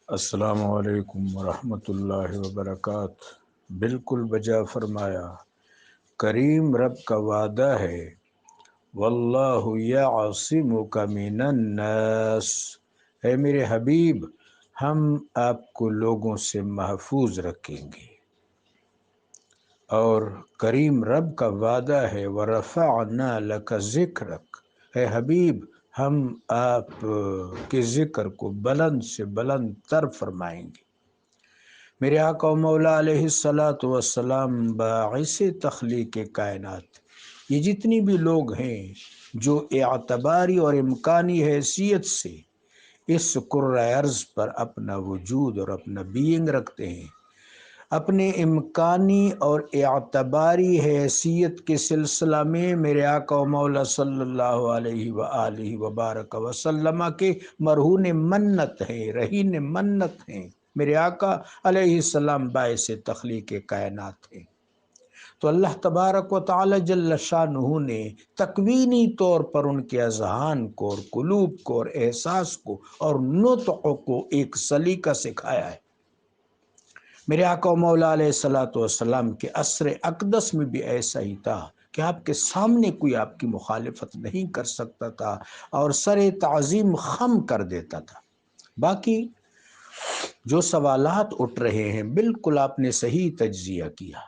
السلام علیکم ورحمۃ اللہ وبرکاتہ۔ بالکل بجا فرمایا، کریم رب کا وعدہ ہے، واللہ یعصمک من الناس، اے میرے حبیب ہم آپ کو لوگوں سے محفوظ رکھیں گے۔ اور کریم رب کا وعدہ ہے، ورفعنا لک ذکرک، اے حبیب ہم آپ کے ذکر کو بلند سے بلند تر فرمائیں گے۔ میرے آقا و مولا علیہ الصلاۃ والسلام باعث تخلیق کائنات، یہ جتنی بھی لوگ ہیں جو اعتباری اور امکانی حیثیت سے اس کرۂ ارض پر اپنا وجود اور اپنا بینگ رکھتے ہیں، اپنے امکانی اور اعتباری حیثیت کے سلسلہ میں میرے آقا و مولا صلی اللہ علیہ وآلہ وبارک وسلم کے مرہون منت ہیں، رہین منت ہیں۔ میرے آقا علیہ السلام باعث تخلیق کائنات ہیں، تو اللہ تبارک و تعالی جل شانہ نے تکوینی طور پر ان کے اذہان کو اور قلوب کو اور احساس کو اور نطق کو ایک سلیقہ سکھایا ہے۔ میرے آقا و مولا علیہ الصلوۃ والسلام کے عصر اقدس میں بھی ایسا ہی تھا کہ آپ کے سامنے کوئی آپ کی مخالفت نہیں کر سکتا تھا اور سر تعظیم خم کر دیتا تھا۔ باقی جو سوالات اٹھ رہے ہیں، بالکل آپ نے صحیح تجزیہ کیا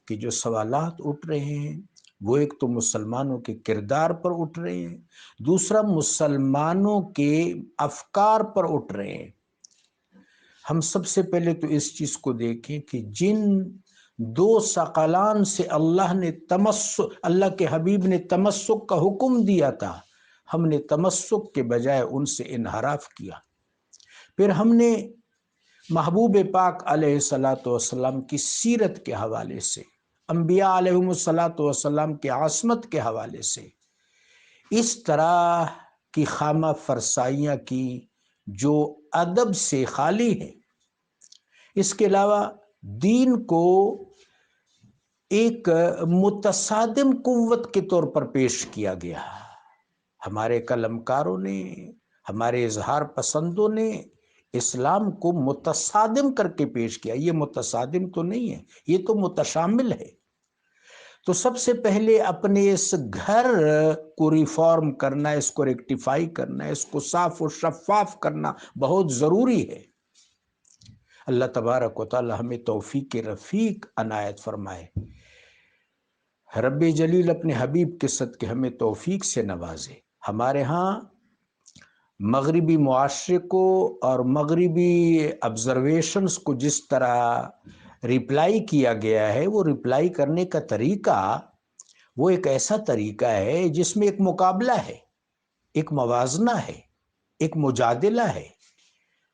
کہ جو سوالات اٹھ رہے ہیں وہ ایک تو مسلمانوں کے کردار پر اٹھ رہے ہیں، دوسرا مسلمانوں کے افکار پر اٹھ رہے ہیں۔ ہم سب سے پہلے تو اس چیز کو دیکھیں کہ جن دو ثقلان سے اللہ کے حبیب نے تمسک کا حکم دیا تھا، ہم نے تمسک کے بجائے ان سے انحراف کیا۔ پھر ہم نے محبوب پاک علیہ الصلاۃ والسلام کی سیرت کے حوالے سے، انبیاء علیہم الصلاۃ والسلام کے عصمت کے حوالے سے اس طرح کی خامہ فرسائیاں کی جو ادب سے خالی ہیں۔ اس کے علاوہ دین کو ایک متصادم قوت کے طور پر پیش کیا گیا۔ ہمارے قلمکاروں نے، ہمارے اظہار پسندوں نے اسلام کو متصادم کر کے پیش کیا۔ یہ متصادم تو نہیں ہے، یہ تو متشامل ہے۔ تو سب سے پہلے اپنے اس گھر کو ریفارم کرنا، اس کو ریکٹیفائی کرنا، اس کو صاف و شفاف کرنا بہت ضروری ہے۔ اللہ تبارک و تعالی ہمیں توفیق رفیق عنایت فرمائے۔ رب جلیل اپنے حبیب کے صدقے ہمیں توفیق سے نوازے۔ ہمارے ہاں مغربی معاشرے کو اور مغربی آبزرویشنز کو جس طرح ریپلائی کیا گیا ہے، وہ ریپلائی کرنے کا طریقہ وہ ایک ایسا طریقہ ہے جس میں ایک مقابلہ ہے، ایک موازنہ ہے، ایک مجادلہ ہے۔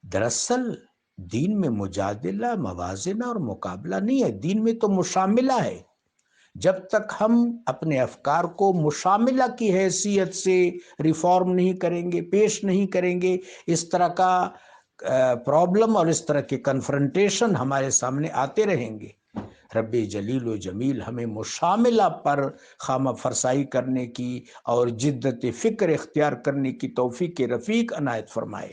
دراصل دین میں مجادلہ، موازنہ اور مقابلہ نہیں ہے، دین میں تو مشاملہ ہے۔ جب تک ہم اپنے افکار کو مشاملہ کی حیثیت سے ریفارم نہیں کریں گے، پیش نہیں کریں گے، اس طرح کا پرابلم اور اس طرح کے کنفرنٹیشن ہمارے سامنے آتے رہیں گے۔ رب جلیل و جمیل ہمیں مشاملہ پر خامہ فرسائی کرنے کی اور جدت فکر اختیار کرنے کی توفیق رفیق عنایت فرمائے۔